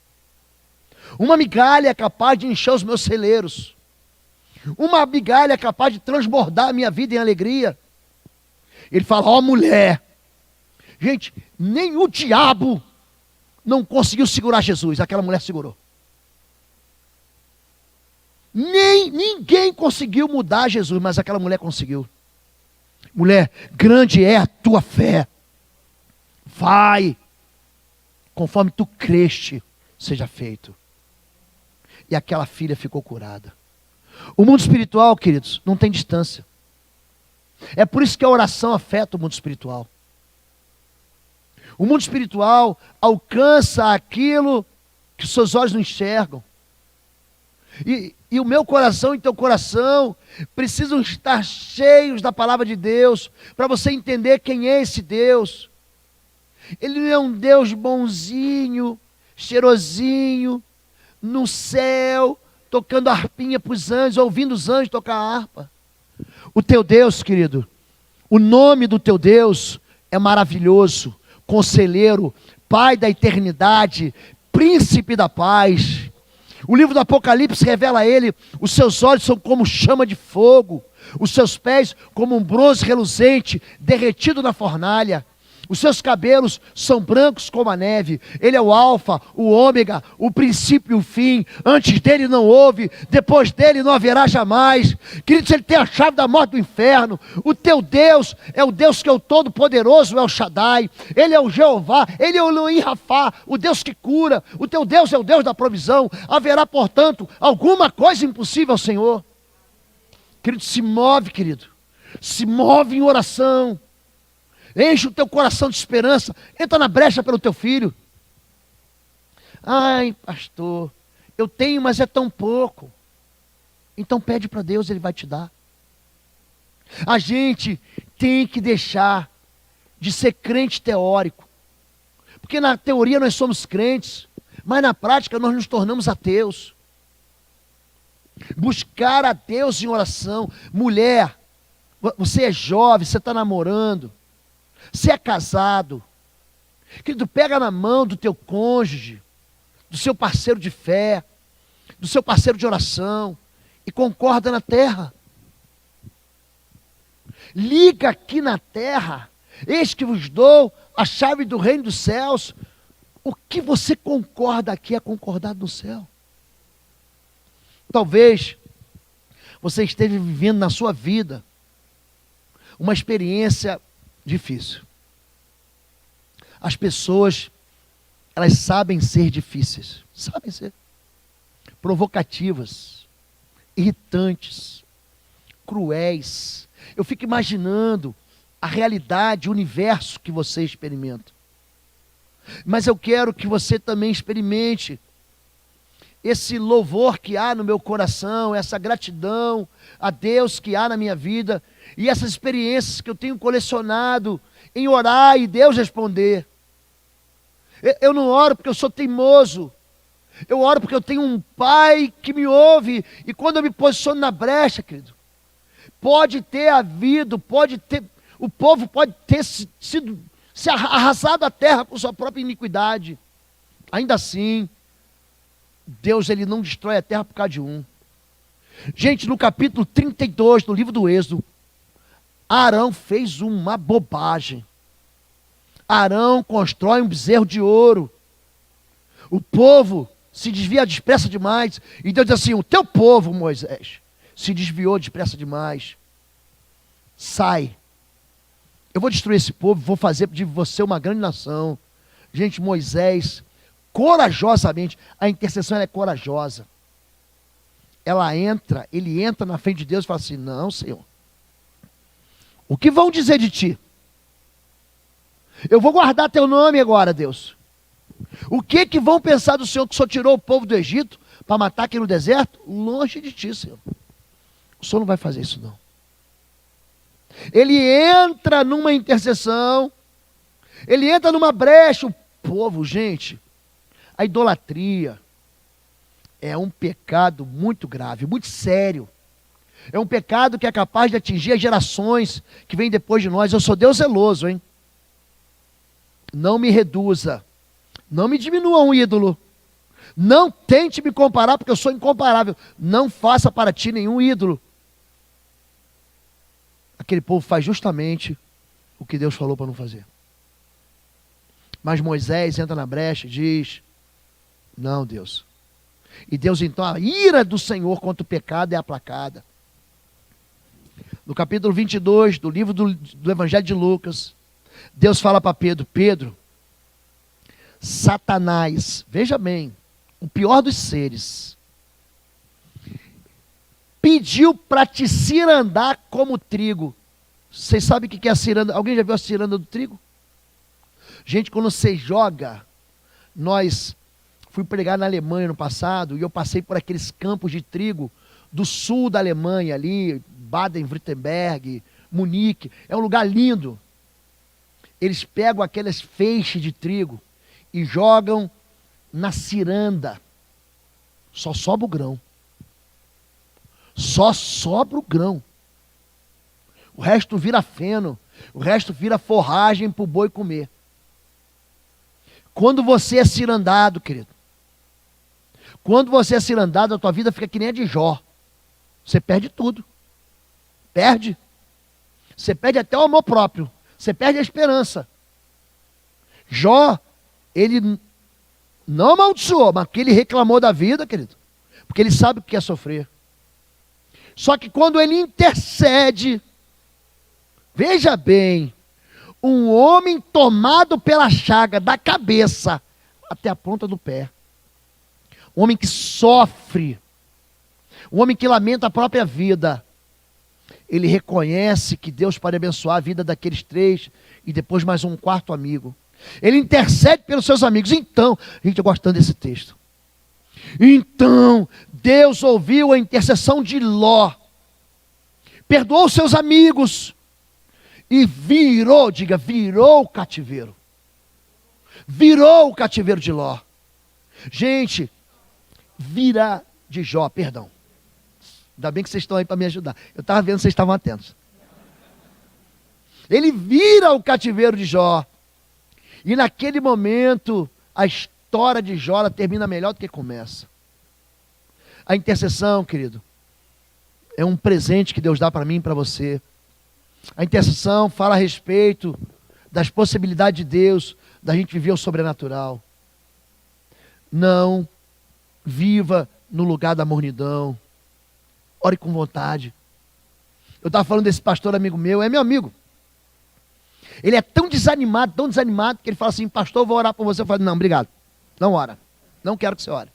Uma migalha é capaz de encher os meus celeiros. Uma migalha é capaz de transbordar a minha vida em alegria. Ele fala, ó mulher. Gente, nem o diabo não conseguiu segurar Jesus. Aquela mulher segurou. Ninguém conseguiu mudar Jesus, mas aquela mulher conseguiu. Mulher, grande é a tua fé. Vai, conforme tu creste, seja feito. E aquela filha ficou curada. O mundo espiritual, queridos, não tem distância. É por isso que a oração afeta o mundo espiritual. O mundo espiritual alcança aquilo que os seus olhos não enxergam. E o meu coração e teu coração precisam estar cheios da palavra de Deus, para você entender quem é esse Deus. Ele não é um Deus bonzinho, cheirosinho, no céu, tocando harpinha para os anjos, ouvindo os anjos tocar a harpa. O teu Deus, querido, o nome do teu Deus é maravilhoso, conselheiro, Pai da eternidade, príncipe da paz. O livro do Apocalipse revela a ele, os seus olhos são como chama de fogo, os seus pés como um bronze reluzente, derretido na fornalha. Os seus cabelos são brancos como a neve. Ele é o alfa, o ômega, o princípio e o fim. Antes dele não houve, depois dele não haverá jamais. Queridos, ele tem a chave da morte do inferno. O teu Deus é o Deus que é o Todo-Poderoso, é o Shaddai. Ele é o Jeová, ele é o Elohim Rafá, o Deus que cura. O teu Deus é o Deus da provisão. Haverá, portanto, alguma coisa impossível ao Senhor. Querido, se move, querido. Se move em oração. Enche o teu coração de esperança. Entra na brecha pelo teu filho. Ai, pastor, eu tenho, mas é tão pouco. Então pede para Deus, Ele vai te dar. A gente tem que deixar de ser crente teórico. Porque na teoria nós somos crentes, mas na prática nós nos tornamos ateus. Buscar a Deus em oração. Mulher, você é jovem, você está namorando. Você é casado, querido, pega na mão do teu cônjuge, do seu parceiro de fé, do seu parceiro de oração, e concorda na terra. Liga aqui na terra, eis que vos dou a chave do reino dos céus. O que você concorda aqui é concordado no céu. Talvez você esteja vivendo na sua vida uma experiência difícil. As pessoas, elas sabem ser difíceis, sabem ser provocativas, irritantes, cruéis. Eu fico imaginando a realidade, o universo que você experimenta. Mas eu quero que você também experimente esse louvor que há no meu coração, essa gratidão a Deus que há na minha vida, e essas experiências que eu tenho colecionado em orar e Deus responder. Eu não oro porque eu sou teimoso, eu oro porque eu tenho um Pai que me ouve, e quando eu me posiciono na brecha, querido, pode ter havido, o povo pode ter sido arrasado a terra com sua própria iniquidade. Ainda assim, Deus, ele não destrói a terra por causa de um. Gente, no capítulo 32 do livro do Êxodo, Arão fez uma bobagem. Arão constrói um bezerro de ouro. O povo se desvia depressa demais. E Deus diz assim, o teu povo, Moisés, se desviou depressa demais. Sai. Eu vou destruir esse povo, vou fazer de você uma grande nação. Gente, Moisés, corajosamente, a intercessão é corajosa. Ele entra na frente de Deus e fala assim, não, Senhor, o que vão dizer de ti? Eu vou guardar teu nome agora, Deus. O que vão pensar do Senhor que o Senhor tirou o povo do Egito para matar aqui no deserto? Longe de ti, Senhor. O Senhor não vai fazer isso, não. Ele entra numa intercessão, ele entra numa brecha. O povo, gente, a idolatria é um pecado muito grave, muito sério. É um pecado que é capaz de atingir as gerações que vêm depois de nós. Eu sou Deus zeloso, hein? Não me reduza, não me diminua um ídolo. Não tente me comparar, porque eu sou incomparável. Não faça para ti nenhum ídolo. Aquele povo faz justamente o que Deus falou para não fazer. Mas Moisés entra na brecha e diz: não, Deus. E Deus, então, a ira do Senhor contra o pecado é aplacada. No capítulo 22 do livro do Evangelho de Lucas, Deus fala para Pedro: Pedro, Satanás, veja bem, o pior dos seres, pediu para te cirandar como trigo. Vocês sabem o que é a ciranda? Alguém já viu a ciranda do trigo? Gente, quando você joga, fui pregar na Alemanha no passado, e eu passei por aqueles campos de trigo do sul da Alemanha ali, Baden-Württemberg, Munique, é um lugar lindo. Eles pegam aqueles feixes de trigo e jogam na ciranda. Só sobra o grão. Só sobra o grão. O resto vira feno, o resto vira forragem para o boi comer. Quando você é cirandado, querido, quando você é cirandado, a tua vida fica que nem a de Jó. Você perde tudo. Perde. Você perde até o amor próprio. Você perde a esperança. Jó, ele não amaldiçoou, mas que ele reclamou da vida, querido. Porque ele sabe o que é sofrer. Só que quando ele intercede, veja bem, um homem tomado pela chaga da cabeça até a ponta do pé. Um homem que sofre. Um homem que lamenta a própria vida. Ele reconhece que Deus pode abençoar a vida daqueles 3 e depois mais um 4º amigo. Ele intercede pelos seus amigos. Então, gente, eu gostando desse texto. Então, Deus ouviu a intercessão de Ló. Perdoou seus amigos. E virou, diga, virou o cativeiro. Virou o cativeiro de Ló. Gente, vira de Jó, perdão. Ainda bem que vocês estão aí para me ajudar. Eu estava vendo que vocês estavam atentos. Ele vira o cativeiro de Jó. E naquele momento, a história de Jó ela termina melhor do que começa. A intercessão, querido, é um presente que Deus dá para mim e para você. A intercessão fala a respeito das possibilidades de Deus, da gente viver o sobrenatural. Não viva no lugar da mornidão. Ore com vontade. Eu estava falando desse pastor amigo meu, é meu amigo. Ele é tão desanimado, que ele fala assim: pastor, eu vou orar por você. Eu falo: não, obrigado, não ora, não quero que você ore.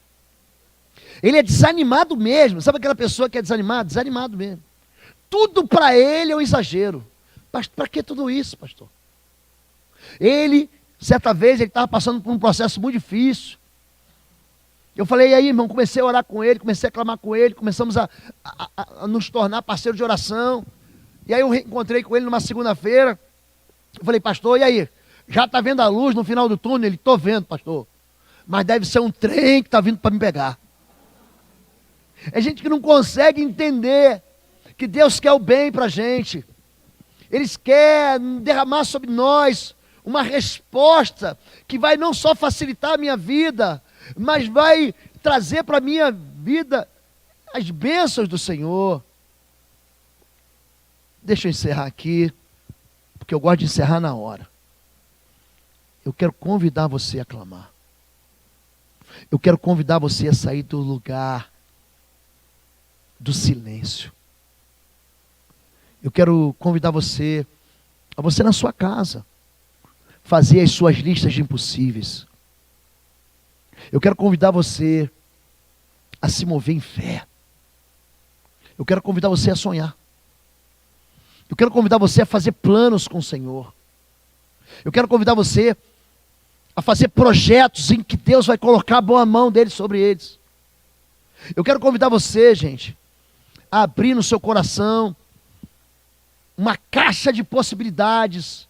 Ele é desanimado mesmo, sabe aquela pessoa que é desanimada? Desanimado mesmo. Tudo para ele é um exagero. Para que tudo isso, pastor? Ele, certa vez, ele estava passando por um processo muito difícil. Eu falei: e aí, irmão? Comecei a orar com ele, comecei a clamar com ele, começamos a nos tornar parceiros de oração. E aí eu reencontrei com ele numa segunda-feira. Eu falei: pastor, e aí? Já está vendo a luz no final do túnel? Ele: estou vendo, pastor. Mas deve ser um trem que está vindo para me pegar. É gente que não consegue entender que Deus quer o bem para a gente. Eles querem derramar sobre nós uma resposta que vai não só facilitar a minha vida, mas vai trazer para a minha vida as bênçãos do Senhor. Deixa eu encerrar aqui, porque eu gosto de encerrar na hora. Eu quero convidar você a clamar. Eu quero convidar você a sair do lugar do silêncio. Eu quero convidar você, a você na sua casa, fazer as suas listas de impossíveis. Eu quero convidar você a se mover em fé. Eu quero convidar você a sonhar. Eu quero convidar você a fazer planos com o Senhor. Eu quero convidar você a fazer projetos em que Deus vai colocar a boa mão dele sobre eles. Eu quero convidar você, gente, a abrir no seu coração uma caixa de possibilidades,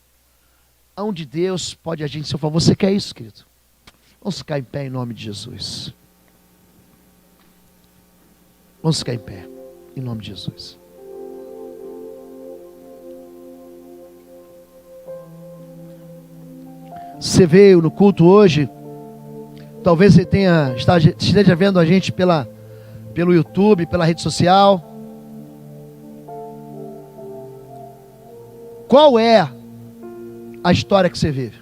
onde Deus pode agir em seu favor. Você quer isso, querido? Vamos ficar em pé em nome de Jesus. Vamos ficar em pé em nome de Jesus. Você veio no culto hoje, talvez você esteja vendo a gente pelo YouTube, pela rede social. Qual é a história que você vive?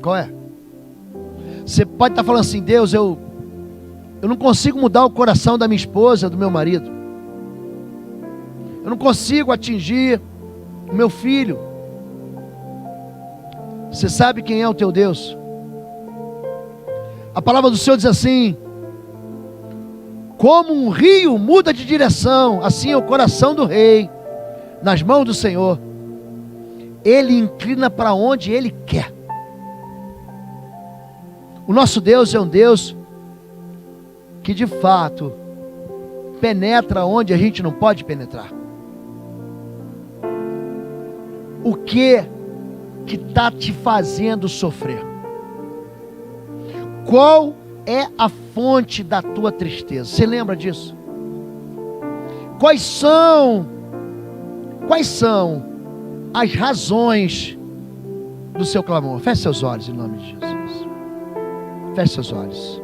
Qual é? Você pode estar falando assim: Deus, eu não consigo mudar o coração da minha esposa, do meu marido. Eu não consigo atingir o meu filho. Você sabe quem é o teu Deus? A palavra do Senhor diz assim: como um rio muda de direção, assim é o coração do rei nas mãos do Senhor. Ele inclina para onde Ele quer. O nosso Deus é um Deus que de fato penetra onde a gente não pode penetrar. O que está te fazendo sofrer? Qual é a fonte da tua tristeza? Você lembra disso? Quais são as razões do seu clamor? Feche seus olhos em nome de Jesus. Feche seus olhos.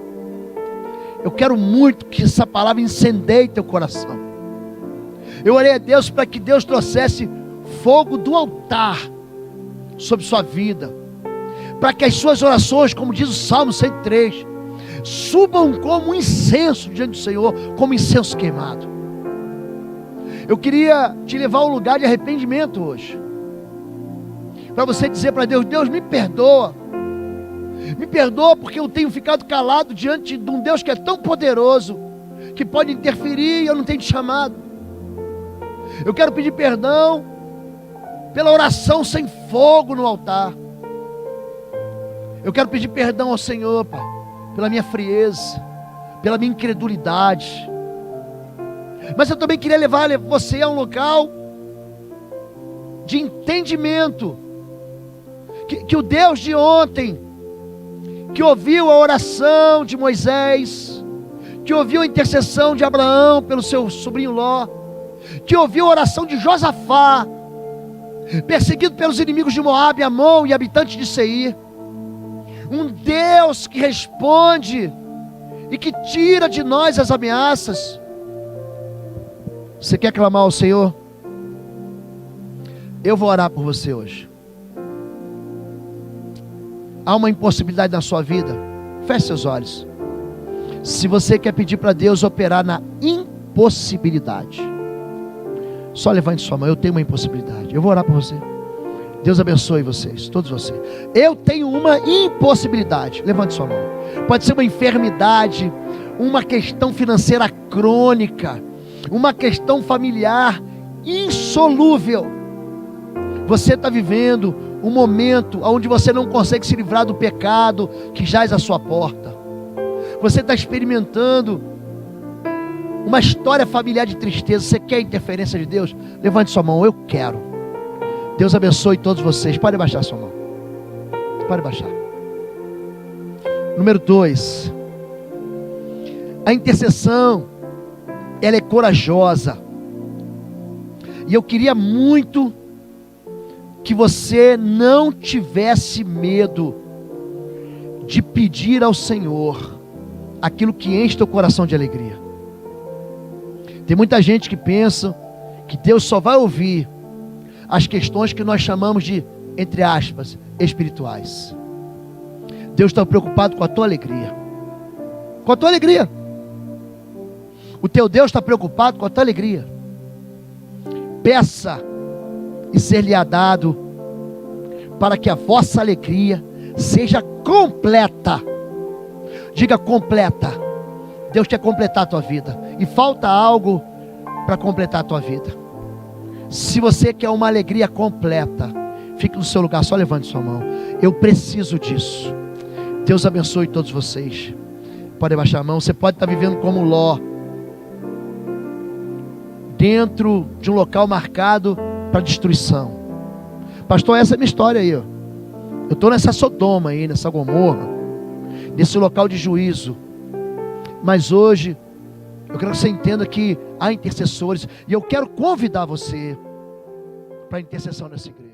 Eu quero muito que essa palavra incendeie teu coração. Eu orei a Deus para que Deus trouxesse fogo do altar sobre sua vida, para que as suas orações, como diz o Salmo 103, subam como um incenso diante do Senhor, como incenso queimado. Eu queria te levar a um lugar de arrependimento hoje, para você dizer para Deus: Deus, me perdoa porque eu tenho ficado calado diante de um Deus que é tão poderoso, que pode interferir e eu não tenho te chamado. Eu quero pedir perdão pela oração sem fogo no altar. Eu quero pedir perdão ao Senhor, Pai, pela minha frieza, pela minha incredulidade. Mas eu também queria levar você a um local de entendimento, que o Deus de ontem, que ouviu a oração de Moisés, que ouviu a intercessão de Abraão pelo seu sobrinho Ló, que ouviu a oração de Josafá, perseguido pelos inimigos de Moabe, Amon e habitantes de Seir, um Deus que responde e que tira de nós as ameaças. Você quer clamar ao Senhor? Eu vou orar por você hoje. Há uma impossibilidade na sua vida? Feche seus olhos. Se você quer pedir para Deus operar na impossibilidade, só levante sua mão. Eu tenho uma impossibilidade. Eu vou orar por você. Deus abençoe vocês, todos vocês. Eu tenho uma impossibilidade. Levante sua mão. Pode ser uma enfermidade, uma questão financeira crônica, uma questão familiar insolúvel. Você está vivendo um momento onde você não consegue se livrar do pecado que jaz à sua porta. Você está experimentando uma história familiar de tristeza. Você quer a interferência de Deus? Levante sua mão. Eu quero. Deus abençoe todos vocês. Pode baixar sua mão. Pode baixar. Número 2. A intercessão, ela é corajosa. E eu queria muito que você não tivesse medo de pedir ao Senhor aquilo que enche teu coração de alegria. Tem muita gente que pensa que Deus só vai ouvir as questões que nós chamamos de, entre aspas, espirituais. Deus está preocupado com a tua alegria. Com a tua alegria. O teu Deus está preocupado com a tua alegria. Peça e ser-lhe-á dado, para que a vossa alegria seja completa. Diga completa. Deus quer completar a tua vida. E falta algo para completar a tua vida. Se você quer uma alegria completa, Fique no seu lugar, só levante sua mão. Eu preciso disso. Deus abençoe todos vocês. Pode baixar a mão. Você pode estar vivendo como Ló, dentro de um local marcado para destruição. Pastor, essa é a minha história aí, ó. Eu estou nessa Sodoma aí, nessa Gomorra, nesse local de juízo. Mas hoje eu quero que você entenda que há intercessores, e eu quero convidar você para a intercessão dessa igreja.